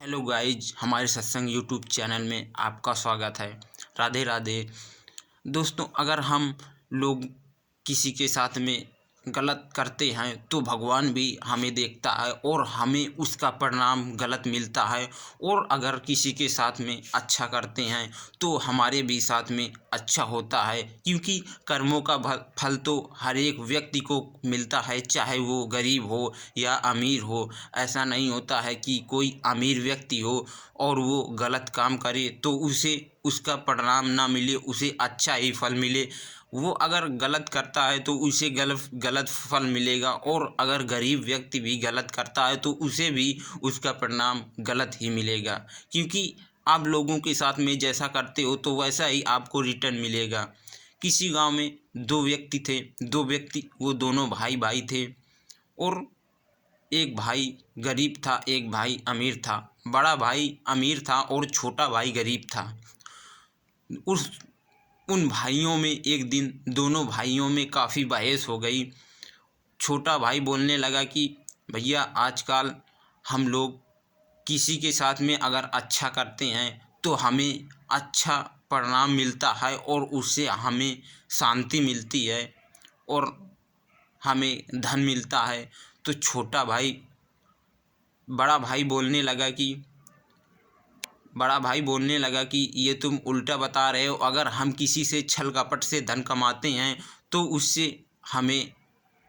Hello guys, हमारे सत्संग YouTube channel में आपका स्वागत है। राधे राधे। दोस्तों, अगर हम लोग किसी के साथ में गलत करते हैं तो भगवान भी हमें देखता है और हमें उसका परिणाम गलत मिलता है। और अगर किसी के साथ में अच्छा करते हैं तो हमारे भी साथ में अच्छा होता है, क्योंकि कर्मों का फल तो हर एक व्यक्ति को मिलता है, चाहे वो गरीब हो या अमीर हो। ऐसा नहीं होता है कि कोई अमीर व्यक्ति हो और वो गलत काम करे तो उसे उसका परिणाम ना मिले, उसे अच्छा ही फल मिले। वो अगर गलत करता है तो उसे गलत फल मिलेगा, और अगर गरीब व्यक्ति भी गलत करता है तो उसे भी उसका परिणाम गलत ही मिलेगा। क्योंकि आप लोगों के साथ में जैसा करते हो तो वैसा ही आपको रिटर्न मिलेगा। किसी गांव में दो व्यक्ति थे। वो दोनों भाई भाई थे, और एक भाई गरीब था, एक भाई अमीर था। बड़ा भाई अमीर था और छोटा भाई गरीब था। उस उन भाइयों में एक दिन दोनों भाइयों में काफ़ी बहस हो गई। छोटा भाई बोलने लगा कि भैया, आजकल हम लोग किसी के साथ में अगर अच्छा करते हैं तो हमें अच्छा परिणाम मिलता है और उससे हमें शांति मिलती है और हमें धन मिलता है। तो बड़ा भाई बोलने लगा कि ये तुम उल्टा बता रहे हो। अगर हम किसी से छल कपट से धन कमाते हैं तो उससे हमें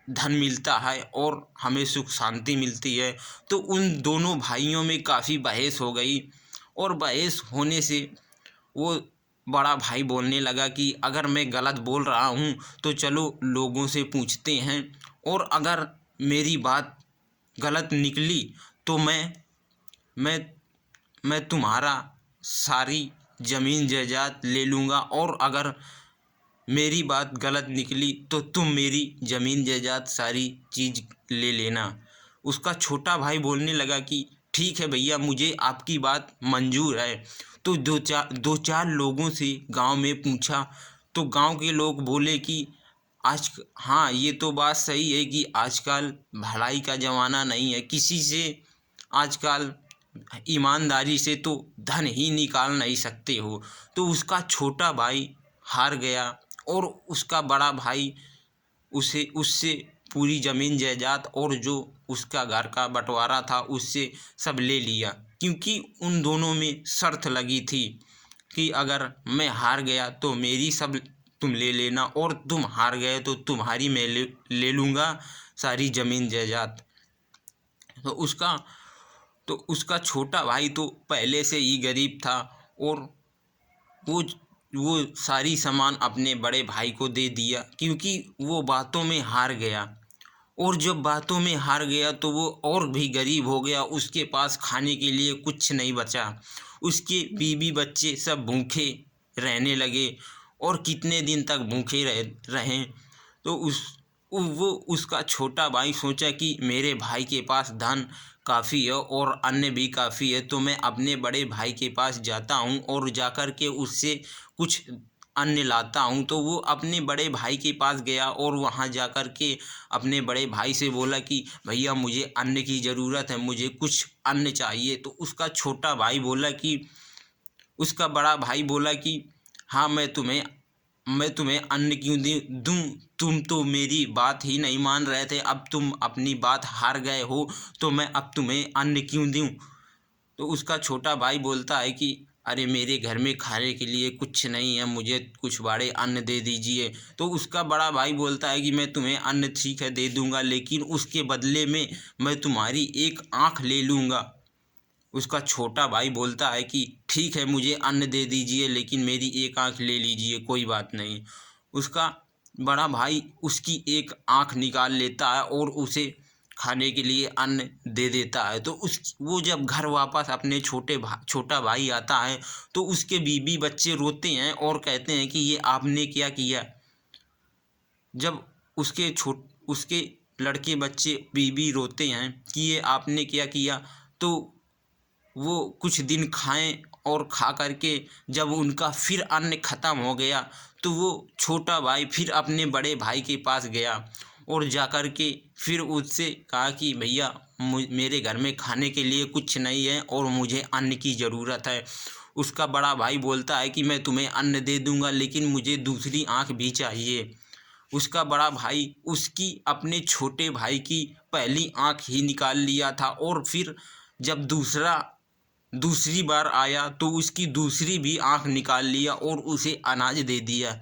धन मिलता है और हमें सुख शांति मिलती है। तो उन दोनों भाइयों में काफ़ी बहस हो गई, और बहस होने से वो बड़ा भाई बोलने लगा कि अगर मैं गलत बोल रहा हूँ तो चलो लोगों से पूछते हैं, और अगर मेरी बात गलत निकली तो मैं मैं तुम्हारा सारी ज़मीन जायदाद ले लूँगा, और अगर मेरी बात गलत निकली तो तुम मेरी ज़मीन जायदाद सारी चीज़ ले लेना। उसका छोटा भाई बोलने लगा कि ठीक है भैया, मुझे आपकी बात मंजूर है। तो दो चार लोगों से गांव में पूछा तो गांव के लोग बोले कि हाँ, ये तो बात सही है कि आजकल भलाई का ज़माना नहीं है। किसी से आजकल ईमानदारी से तो धन ही निकाल नहीं सकते हो। तो उसका छोटा भाई हार गया, और उसका बड़ा भाई उसे उससे पूरी ज़मीन जायदाद और जो उसका घर का बंटवारा था उससे सब ले लिया। क्योंकि उन दोनों में शर्त लगी थी कि अगर मैं हार गया तो मेरी सब तुम ले लेना, और तुम हार गए तो तुम्हारी मैं ले लूँगा सारी ज़मीन जायदाद। तो उसका छोटा भाई तो पहले से ही गरीब था, और वो वो सारी सामान अपने बड़े भाई को दे दिया, क्योंकि वो बातों में हार गया। और जब बातों में हार गया तो वो और भी गरीब हो गया। उसके पास खाने के लिए कुछ नहीं बचा। उसके बीवी बच्चे सब भूखे रहने लगे, और कितने दिन तक भूखे रहें। तो उसका छोटा भाई सोचा कि मेरे भाई के पास धन काफ़ी है और अन्न भी काफ़ी है, तो मैं अपने बड़े भाई के पास जाता हूँ और जाकर के उससे कुछ अन्न लाता हूँ। तो वो अपने बड़े भाई के पास गया और वहाँ जाकर के अपने बड़े भाई से बोला कि भैया, मुझे अन्न की ज़रूरत है, मुझे कुछ अन्न चाहिए। तो उसका बड़ा भाई बोला कि हाँ, मैं तुम्हें अन्न क्यों दूँ? तुम तो मेरी बात ही नहीं मान रहे थे, अब तुम अपनी बात हार गए हो, तो मैं अब तुम्हें अन्न क्यों दूँ? तो उसका छोटा भाई बोलता है कि अरे, मेरे घर में खाने के लिए कुछ नहीं है, मुझे कुछ बाड़े अन्न दे दीजिए। तो उसका बड़ा भाई बोलता है कि मैं तुम्हें अन्न ठीक है दे दूँगा, लेकिन उसके बदले में मैं तुम्हारी एक आँख ले लूँगा। उसका छोटा भाई बोलता है कि ठीक है, मुझे अन्न दे दीजिए, लेकिन मेरी एक आँख ले लीजिए, कोई बात नहीं। उसका बड़ा भाई उसकी एक आँख निकाल लेता है और उसे खाने के लिए अन्न दे देता है। तो वो जब घर वापस अपने छोटा भाई आता है तो उसके बीवी बच्चे रोते हैं और कहते हैं कि ये आपने क्या किया? जब उसके लड़के बच्चे बीवी रोते हैं कि ये आपने क्या किया, तो वो कुछ दिन खाएं, और खा करके जब उनका फिर अन्न ख़त्म हो गया तो वो छोटा भाई फिर अपने बड़े भाई के पास गया और जाकर के फिर उससे कहा कि भैया मेरे घर में खाने के लिए कुछ नहीं है और मुझे अन्न की ज़रूरत है। उसका बड़ा भाई बोलता है कि मैं तुम्हें अन्न दे दूंगा, लेकिन मुझे दूसरी आँख भी चाहिए। उसका बड़ा भाई उसकी अपने छोटे भाई की पहली आँख ही निकाल लिया था, और फिर जब दूसरी बार आया तो उसकी दूसरी भी आँख निकाल लिया और उसे अनाज दे दिया।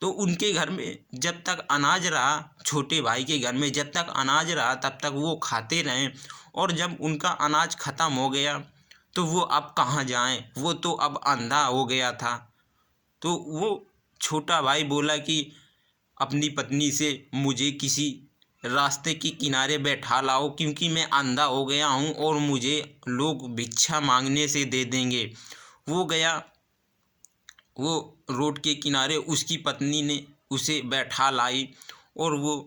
तो उनके घर में जब तक अनाज रहा, छोटे भाई के घर में जब तक अनाज रहा तब तक वो खाते रहे, और जब उनका अनाज ख़त्म हो गया तो वो अब कहाँ जाएं, वो तो अब अंधा हो गया था। तो वो छोटा भाई बोला कि अपनी पत्नी से मुझे किसी रास्ते के किनारे बैठा लाओ, क्योंकि मैं अंधा हो गया हूँ और मुझे लोग भिक्षा मांगने से दे देंगे। वो गया, वो रोड के किनारे उसकी पत्नी ने उसे बैठा लाई और वो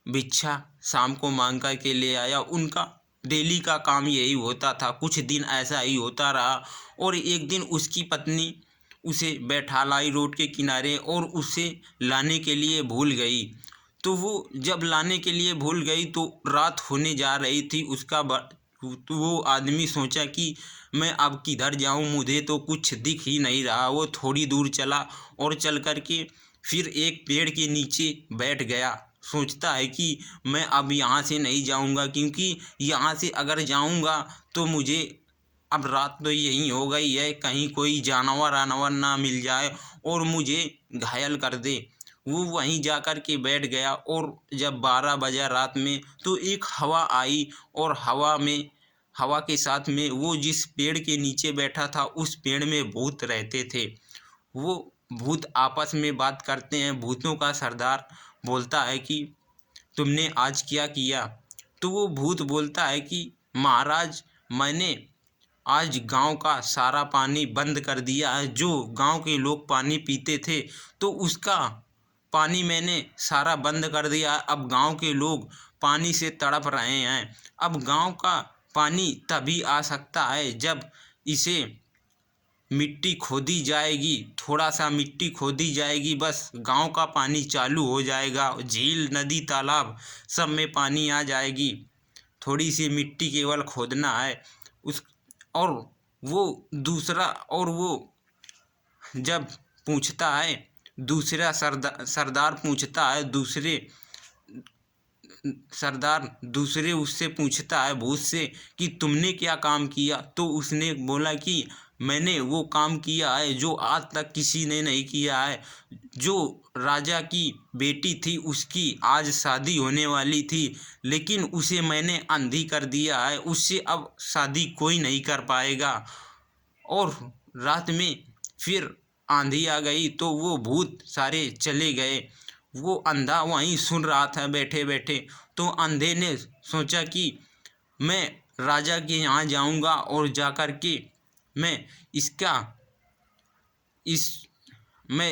भिक्षा शाम को मांग कर के ले आया। उनका डेली का काम यही होता था। कुछ दिन ऐसा ही होता रहा, और एक दिन उसकी पत्नी उसे बैठा लाई रोड के किनारे और उसे लाने के लिए भूल गई। तो वो जब लाने के लिए भूल गई तो रात होने जा रही थी। तो वो आदमी सोचा कि मैं अब किधर जाऊं, मुझे तो कुछ दिख ही नहीं रहा। वो थोड़ी दूर चला और चल कर के फिर एक पेड़ के नीचे बैठ गया। सोचता है कि मैं अब यहाँ से नहीं जाऊँगा, क्योंकि यहाँ से अगर जाऊँगा तो मुझे अब रात तो यहीं हो गई है, कहीं कोई जानवर आनवर ना मिल जाए और मुझे घायल कर दे। वो वहीं जा कर के बैठ गया, और जब 12 बजा रात में तो एक हवा आई, और हवा के साथ में वो जिस पेड़ के नीचे बैठा था उस पेड़ में भूत रहते थे। वो भूत आपस में बात करते हैं। भूतों का सरदार बोलता है कि तुमने आज क्या किया? तो वो भूत बोलता है कि महाराज, मैंने आज गांव का सारा पानी बंद कर दिया है। जो गांव के लोग पानी पीते थे तो उसका पानी मैंने सारा बंद कर दिया है। अब गांव के लोग पानी से तड़प रहे हैं। अब गांव का पानी तभी आ सकता है जब इसे मिट्टी खोदी जाएगी, थोड़ा सा मिट्टी खोदी जाएगी, बस गांव का पानी चालू हो जाएगा। झील नदी तालाब सब में पानी आ जाएगी। थोड़ी सी मिट्टी केवल खोदना है उस और वो दूसरा और वो जब पूछता है, दूसरा सरदार पूछता है, दूसरे उससे पूछता है भूत से कि तुमने क्या काम किया? तो उसने बोला कि मैंने वो काम किया है जो आज तक किसी ने नहीं किया है। जो राजा की बेटी थी उसकी आज शादी होने वाली थी, लेकिन उसे मैंने अंधी कर दिया है। उससे अब शादी कोई नहीं कर पाएगा। और रात में फिर आंधी आ गई तो वो भूत सारे चले गए। वो अंधा वहीं सुन रहा था बैठे बैठे। तो अंधे ने सोचा कि मैं राजा के यहाँ जाऊँगा और जाकर के मैं इसका इस मैं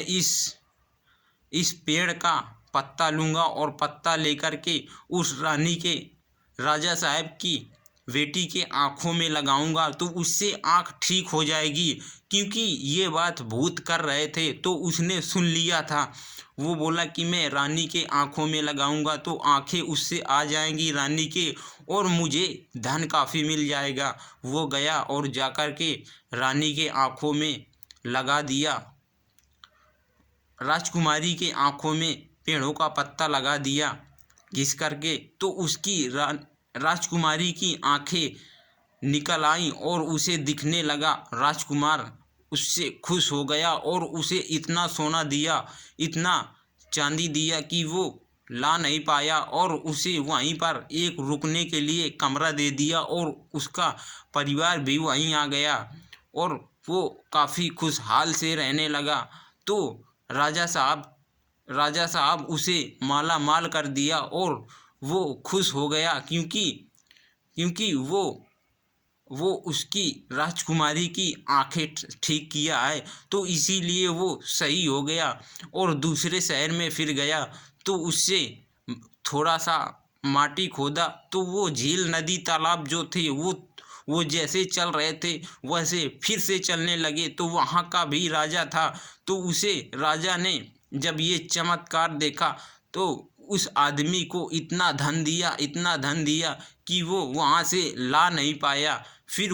इस पेड़ का पत्ता लूँगा और पत्ता लेकर के उस राजा साहब की बेटी के आँखों में लगाऊंगा, तो उससे आँख ठीक हो जाएगी। क्योंकि ये बात भूत कर रहे थे तो उसने सुन लिया था। वो बोला कि मैं रानी के आँखों में लगाऊंगा तो आँखें उससे आ जाएंगी रानी के, और मुझे धन काफ़ी मिल जाएगा। वो गया और जाकर के रानी के आँखों में लगा दिया। राजकुमारी के आँखों में पेड़ों का पत्ता लगा दिया घिस करके, तो उसकी राजकुमारी की आंखें निकल आईं और उसे दिखने लगा। राजकुमार उससे खुश हो गया और उसे इतना सोना दिया, इतना चांदी दिया कि वो ला नहीं पाया, और उसे वहीं पर एक रुकने के लिए कमरा दे दिया, और उसका परिवार भी वहीं आ गया और वो काफ़ी खुशहाल से रहने लगा। तो राजा साहब उसे माला माल कर दिया और वो खुश हो गया, क्योंकि वो उसकी राजकुमारी की आंखें ठीक किया है, तो इसीलिए वो सही हो गया। और दूसरे शहर में फिर गया तो उससे थोड़ा सा माटी खोदा तो वो झील नदी तालाब जो थे वो जैसे चल रहे थे वैसे फिर से चलने लगे। तो वहाँ का भी राजा था, तो उसे राजा ने जब ये चमत्कार देखा तो उस आदमी को इतना धन दिया कि वो वहाँ से ला नहीं पाया। फिर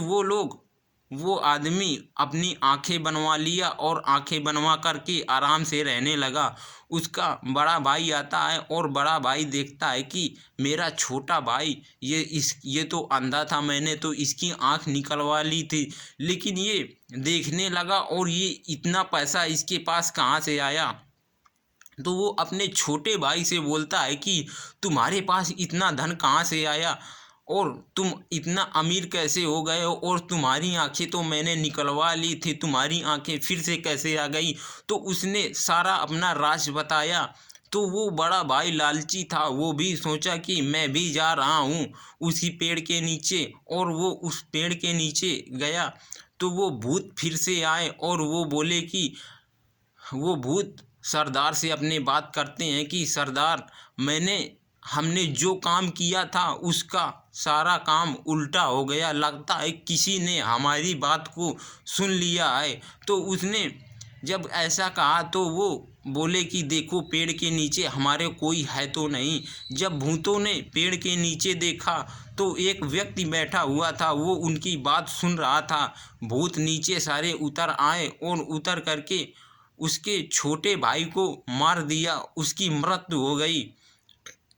वो आदमी अपनी आंखें बनवा लिया और आंखें बनवा करके आराम से रहने लगा। उसका बड़ा भाई आता है और बड़ा भाई देखता है कि मेरा छोटा भाई ये तो अंधा था, मैंने तो इसकी आंख निकलवा ली थी, लेकिन ये देखने लगा और ये इतना पैसा इसके पास कहाँ से आया। तो वो अपने छोटे भाई से बोलता है कि तुम्हारे पास इतना धन कहाँ से आया और तुम इतना अमीर कैसे हो गए हो, और तुम्हारी आंखें तो मैंने निकलवा ली थी, तुम्हारी आंखें फिर से कैसे आ गई। तो उसने सारा अपना राज बताया। तो वो बड़ा भाई लालची था, वो भी सोचा कि मैं भी जा रहा हूँ उसी पेड़ के नीचे, और वो उस पेड़ के नीचे गया। तो वो भूत फिर से आए और वो बोले कि वो भूत सरदार से अपने बात करते हैं कि सरदार, हमने जो काम किया था उसका सारा काम उल्टा हो गया, लगता है किसी ने हमारी बात को सुन लिया है। तो उसने जब ऐसा कहा तो वो बोले कि देखो पेड़ के नीचे हमारे कोई है तो नहीं। जब भूतों ने पेड़ के नीचे देखा तो एक व्यक्ति बैठा हुआ था, वो उनकी बात सुन रहा था। भूत नीचे सारे उतर आए और उतर करके उसके छोटे भाई को मार दिया, उसकी मृत्यु हो गई।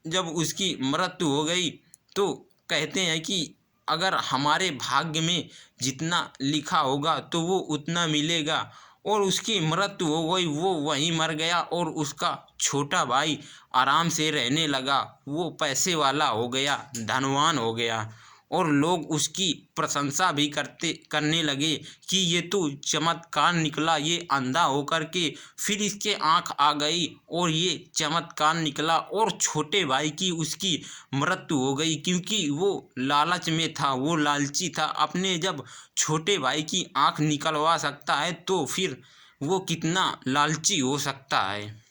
जब उसकी मृत्यु हो गई तो कहते हैं कि अगर हमारे भाग्य में जितना लिखा होगा तो वो उतना मिलेगा, और उसकी मृत्यु हो गई, वो वहीं मर गया और उसका छोटा भाई आराम से रहने लगा। वो पैसे वाला हो गया, धनवान हो गया, और लोग उसकी प्रशंसा भी करने लगे कि ये तो चमत्कार निकला, ये अंधा होकर के फिर इसके आँख आ गई और ये चमत्कार निकला। और छोटे भाई की उसकी मृत्यु हो गई क्योंकि वो लालच में था, वो लालची था। अपने जब छोटे भाई की आँख निकलवा सकता है तो फिर वो कितना लालची हो सकता है।